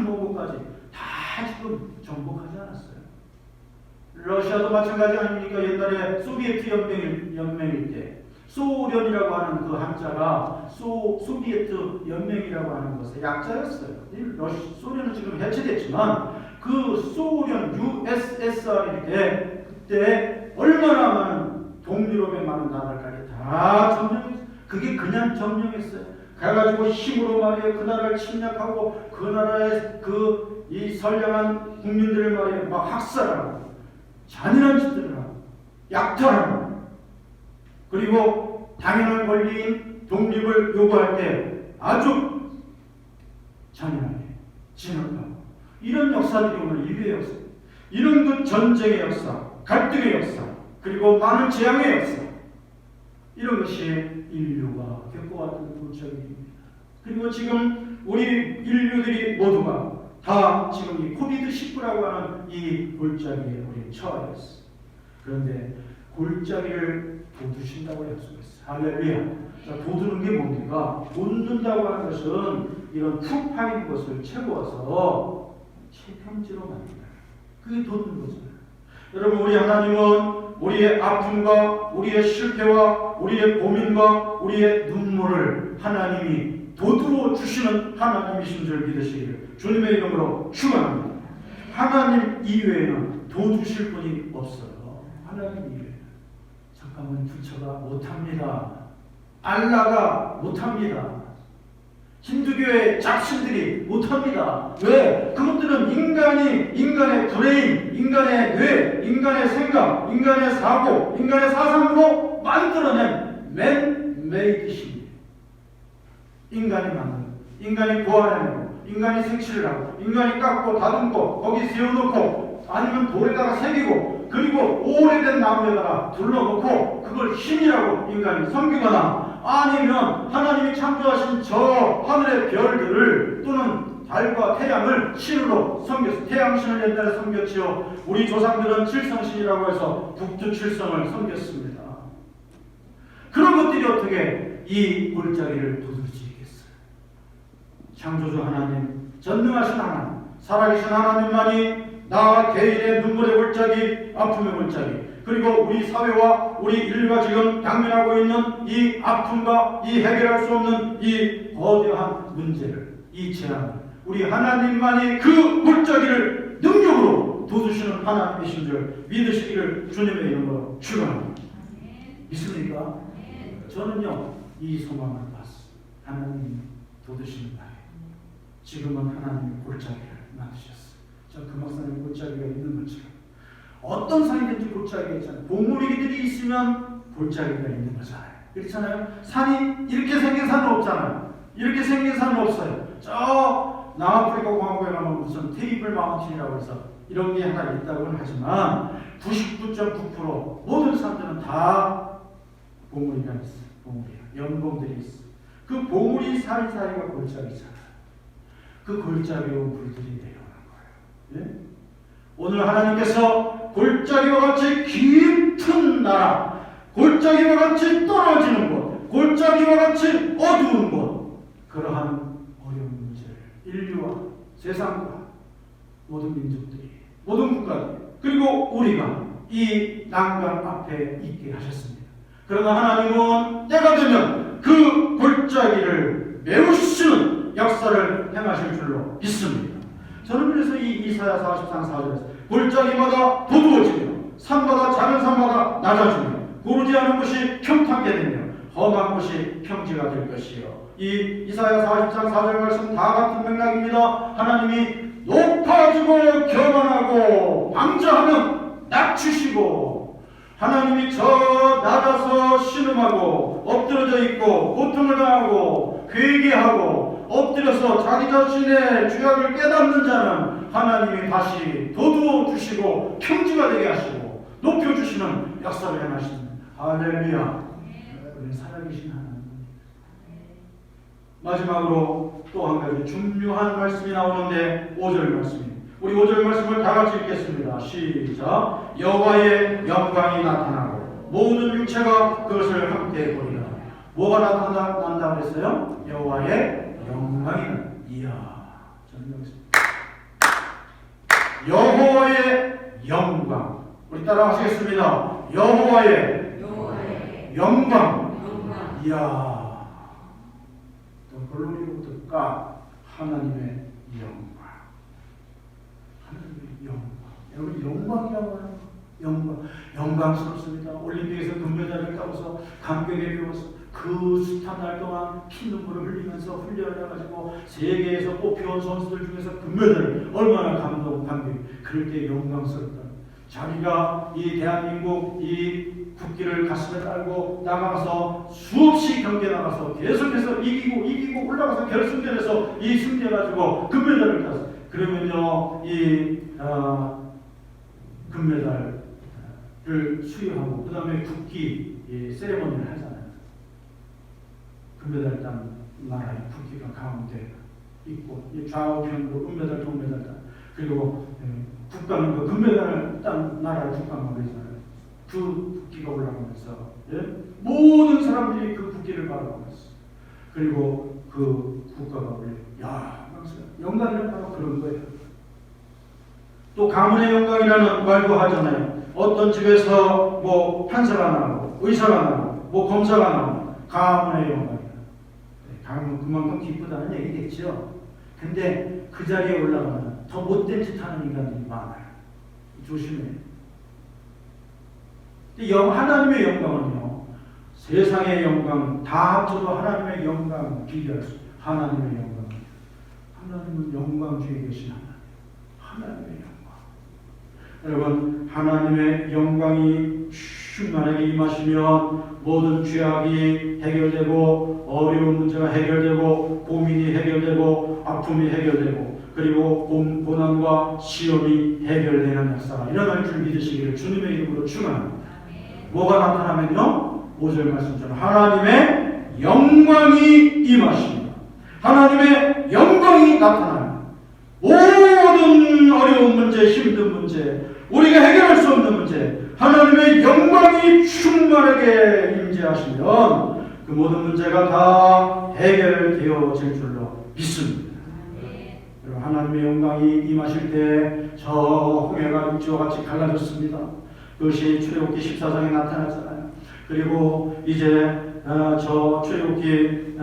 몽고까지 다 지금 정복하지 않았어요. 러시아도 마찬가지 아닙니까? 옛날에 소비에트 연맹일 때 소련이라고 하는 그 한자가 소비에트 연맹이라고 하는 것의 약자였어요. 소련은 지금 해체됐지만 그 소련 USSR일 때 그때 얼마나 많은 동유럽의 많은 나라까지 다 점령했어요. 그게 그냥 점령했어요. 가가지고 힘으로 말이에요. 그 나라를 침략하고 그 나라의 이 선량한 국민들을 말이에요. 막 학살하고 잔인한 짓들을 하고 약탈하고, 그리고 당연한 권리인 독립을 요구할 때 아주 잔인하게 진압하고, 이런 역사들이 오늘 인류의 역사, 이런 그 전쟁의 역사, 갈등의 역사, 그리고 많은 재앙의 역사, 이런 것이 인류가 겪어왔던 골짜기입니다. 그리고 지금 우리 인류들이 모두가 다 지금 이 코비드19라고 하는 이 골짜기에 우리 처해 있어. 그런데 골짜기를 도두신다고 약속했어요. 할렐루야. 자, 도두는 게 뭡니까? 돋는다고 하는 것은 이런 푹 파인 것을 채워서 채평지로 만든다. 그게 돋는 거잖아요. 여러분, 우리 하나님은 우리의 아픔과 우리의 실패와 우리의 고민과 우리의 눈물을 하나님이 도두어 주시는 하나님이신 줄 믿으시기를 주님의 이름으로 축원합니다. 하나님 이외에는 도주실 분이 없어요. 하나님 이외에는. 잠깐만 부처가 못합니다. 알라가 못합니다. 힌두교의 작신들이 못합니다. 왜? 그것들은 인간의 브레인, 인간의 뇌, 인간의 생각, 인간의 사고, 인간의 사상으로 만들어낸 맨메이드십니다. 인간이 만든, 인간이 부활해내고, 인간이 색칠을 하고, 인간이 깎고 다듬고, 거기 세워놓고, 아니면 돌에다가 새기고, 그리고 오래된 나무에다가 둘러놓고, 그걸 힘이라고 인간이 섬기거나, 아니면 하나님이 창조하신 저 하늘의 별들을 또는 달과 태양을 신으로 섬겼어. 태양신을 옛날에 섬겼지요. 우리 조상들은 칠성신이라고 해서 북두칠성을 섬겼습니다. 그런 것들이 어떻게 이 골짜기를 도둑질했겠어요? 창조주 하나님, 전능하신 하나님, 살아계신 하나님만이 나 개인의 눈물의 골짜기, 아픔의 골짜기, 그리고 우리 사회와 우리 인류가 지금 당면하고 있는 이 아픔과 이 해결할 수 없는 이 거대한 문제를, 이 재앙을 우리 하나님만이 그 골짜기를 능력으로 도우시는 하나님이신 줄 믿으시기를 주님의 이름으로 축원합니다. 믿습니까? 저는요 이 소망을 봤어요. 하나님이 도우시는 날에 지금은 하나님의 골짜기를 놔두셨어요. 저 금악산에 골짜기가 있는 것처럼 어떤 산이든지 골짜기가 있잖아요. 봉우리들이 있으면 골짜기가 있는 거잖아요. 그렇잖아요. 산이 이렇게 생긴 산은 없잖아요. 이렇게 생긴 산은 없어요. 저 남아프리카 공화국에 가면 무슨 테이블 마운틴이라고 해서 이런 게 하나 있다고는 하지만 99.9% 모든 산들은 다 봉우리가 있어요. 봉우리, 연봉들이 있어요. 그 봉우리 사이사이가 골짜기잖아요. 그 골짜기로 물들이 내려오는 거예요. 예? 오늘 하나님께서 골짜기와 같이 깊은 나라, 골짜기와 같이 떨어지는 곳, 골짜기와 같이 어두운 곳, 그러한 어려운 문제를 인류와 세상과 모든 민족들이, 모든 국가들이, 그리고 우리가 이 난간 앞에 있게 하셨습니다. 그러나 하나님은 때가 되면 그 골짜기를 메우시는 역사를 행하실 줄로 믿습니다. 저는 그래서 이 이사야 43장 4절에서 골짜기마다 도두어지며 산마다 작은 산마다 낮아지며 고르지 않은 곳이 평탄게 되며 험한 곳이 평지가 될 것이요. 이 이사야 40장 4절 말씀 다 같은 맥락입니다. 하나님이 높아지고 교만하고 왕자하면 낮추시고, 하나님이 저 낮아서 신음하고 엎드러져 있고 고통을 당하고 회개하고 엎드려서 자기 자신의 죄악을 깨닫는 자는 하나님이 다시 도두어 주시고 평지가 되게 하시고 높여주시는 역사를 행하십니다. 할렐루야. 우리는 살아계신 하나님. 마지막으로 또 한 가지 중요한 말씀이 나오는데 5절 말씀입니다. 우리 5절 말씀을 다 같이 읽겠습니다. 시작. 여호와의 영광이 나타나고 모든 육체가 그것을 함께 보리라. 뭐가 나타난다 그랬어요? 여호와의 영광이 나타나. 이야, 설명했습니다. 여호와의 영광. 우리 따라 하시겠습니다. 여호와의 영광. 이야. 글로리부터 하나님의 영광. 하나님의 영광. 여러분, 영광이라고 하는 영광스럽습니다. 올림픽에서 금메달을 따고서 감격에 비워서 그 숱한 날 동안 피눈물을 흘리면서 훈련을 해가지고 세계에서 뽑혀온 선수들 중에서 금메달을 얼마나 감격. 그럴 때 영광스럽다. 자기가 이 대한민국 이 국기를 가슴에 달고 나가서 수없이 경기에 나가서 계속해서 이기고 올라가서 결승전에서 이 승리해가지고 금메달을 땄어. 그러면요 이 금메달을 수여하고 그 다음에 국기 세레머니를 하잖아요. 금메달 딴 나라의 국기가 가운데 있고 좌우편으로 은메달, 동메달 딴, 그리고 국가는 그 금메달을 딴 나라의 국가가 있잖아요. 그 국기가 올라가면서 모든 사람들이 그 국기를 바라보면서, 그리고 그 국가가 올려. 야, 영광이란 바로 그런 거예요. 또 가문의 영광이라는 말도 하잖아요. 어떤 집에서 뭐 판사가 나오고 의사가 나오고 뭐 검사가 나오고 가문의 영광이다. 가문은 그만큼 기쁘다는 얘기겠죠. 근데 그 자리에 올라가면 더 못된 짓 하는 인간들이 많아요. 조심해. 하나님의 영광은요, 세상의 영광 다 합쳐도 하나님의 영광 비교할 수 없어요. 하나님의 영광. 하나님은 영광 중에 계신 하나님의 영광. 여러분, 하나님의 영광이 충만하게 임하시면 모든 죄악이 해결되고 어려운 문제가 해결되고 고민이 해결되고 아픔이 해결되고 그리고 고난과 시험이 해결되는 역사가 일어날 줄 믿으시기를 주님의 이름으로 축원합니다. 뭐가 나타나면요? 5절 말씀처럼 하나님의 영광이 임하십니다. 하나님의 영광이 나타납니다. 모든 어려운 문제, 힘든 문제, 우리가 해결할 수 없는 문제, 하나님의 영광이 충만하게 임재하시면 그 모든 문제가 다 해결되어질 줄로 믿습니다. 그리고 하나님의 영광이 임하실 때 저 홍해가 육지와 같이 갈라졌습니다. 그것이 출애굽기 14장에 나타났잖아요. 그리고 이제 저 출애굽기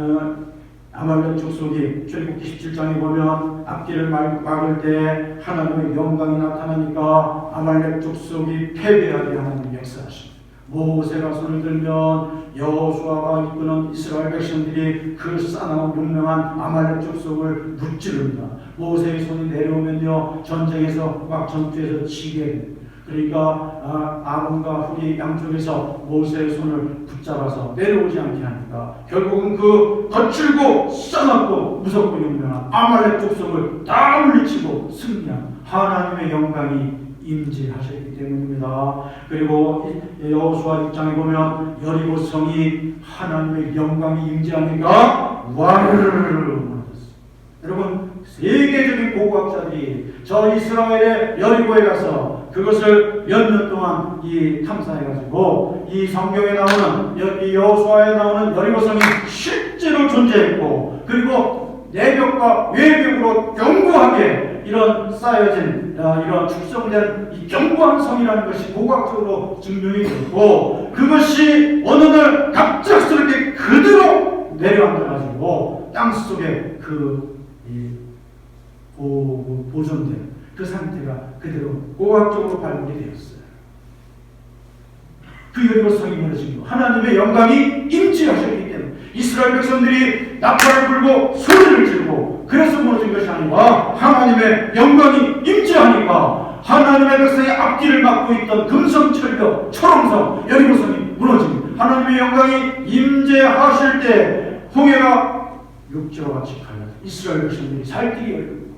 아말렉 족속이 출애굽기 17장에 보면 앞길을 막을 때 하나님의 영광이 나타나니까 아말렉 족속이 패배하게 하는 역사하십니다. 모세가 손을 들면 여호수아가 이끄는 이스라엘 백성들이 그 싸나운 용맹한 아말렉 족속을 무찌릅니다. 모세의 손이 내려오면요 전쟁에서 막 전투에서 지게 됩니다. 그러니까 아론과 훌이 양쪽에서 모세의 손을 붙잡아서 내려오지 않게 하니까 결국은 그 거칠고 싸납고 무섭고 용맹한 아말렉 족속을 다 물리치고 승리한 하나님의 영광이 임재하셨기 때문입니다. 그리고 여호수아 6장에 보면 여리고 성이 하나님의 영광이 임재하니까 와르르 무너졌어요. 여러분, 세계적인 고고학자들이 저 이스라엘의 여리고에 가서 그것을 몇 년 동안 이 탐사해가지고 이 성경에 나오는 이 여호수아에 나오는 여리고성이 실제로 존재했고 그리고 내벽과 외벽으로 견고하게 이런 쌓여진 이런 축성된 이 견고한 성이라는 것이 고고학적으로 증명이 됐고 그것이 어느 날 갑작스럽게 그대로 내려앉아가지고 땅속에 보존된 그 상태가 그대로 고고학적으로 발견이 되었어요. 그 여리고성이 무너진 거 하나님의 영광이 임재하셨기 때문에 이스라엘 백성들이 나팔을 불고 소리를 지르고 그래서 무너진 것이 아니라 하나님의 영광이 임재하니까 하나님의 백성의 앞길을 막고 있던 금성철교 초롱성 여리고성이 무너진 하나님의 영광이 임재하실 때 홍해가 육지와 같이 갈라 이스라엘 백성들이 살 길이 열리고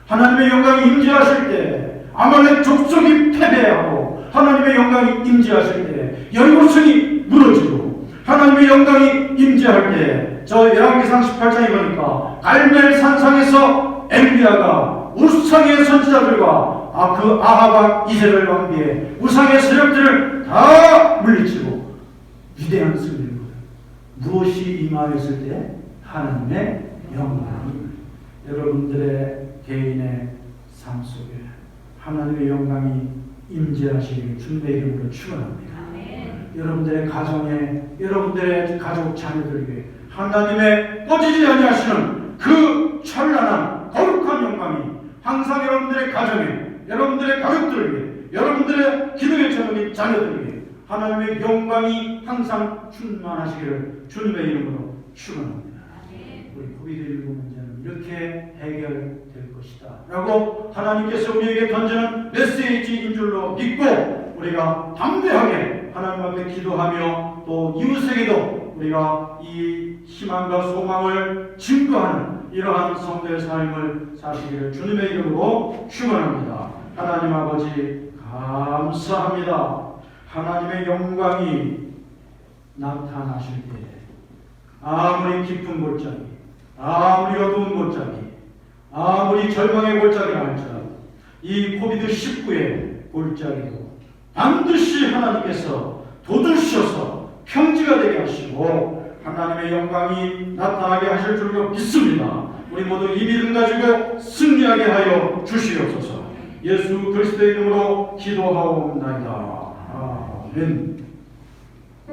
하나님의 영광이 임재하실 때 아말렉 족속이 패배하고 하나님의 영광이 임재하실 때 여리고성이 무너지고 하나님의 영광이 임재할 때 저 열왕기상 18장에 보니까 갈멜 산상에서 엘리야가 우상의 선지자들과 그 아합과 이세벨 왕비의 우상의 세력들을 다 물리치고 위대한 승리를 거둬요. 무엇이 임하였을 때 하나님의 영광이 여러분들의 개인의 삶 속에 하나님의 영광이 임재하시기를 주님의 이름으로 축원합니다. 여러분들의 가정에 여러분들의 가족 자녀들에게 하나님의 꺼지지 아니하시는 그 찬란한 거룩한 영광이 항상 여러분들의 가정에 여러분들의 가족들에게 여러분들의 기도의 제목인 자녀들에게 하나님의 영광이 항상 충만하시기를 주님의 이름으로 축원합니다. 우리 코비드19 문제는 이렇게 해결될 것이다 라고 하나님께서 우리에게 던지는 메시지인 줄로 믿고 우리가 담대하게 하나님 앞에 기도하며 또 이웃에게도 우리가 이 희망과 소망을 증거하는 이러한 성도의 삶을 사시기를 주님의 이름으로 축원합니다. 하나님 아버지 감사합니다. 하나님의 영광이 나타나실 때 아무리 깊은 골짜기 아무리 어두운 골짜기 아무리 절망의 골짜기라 할지라도 이 코비드19의 골짜기도 반드시 하나님께서 돋우셔서 평지가 되게 하시고 하나님의 영광이 나타나게 하실 줄로 믿습니다. 우리 모두 이 믿음 가지고 승리하게 하여 주시옵소서. 예수 그리스도의 이름으로 기도하옵나이다. 아멘.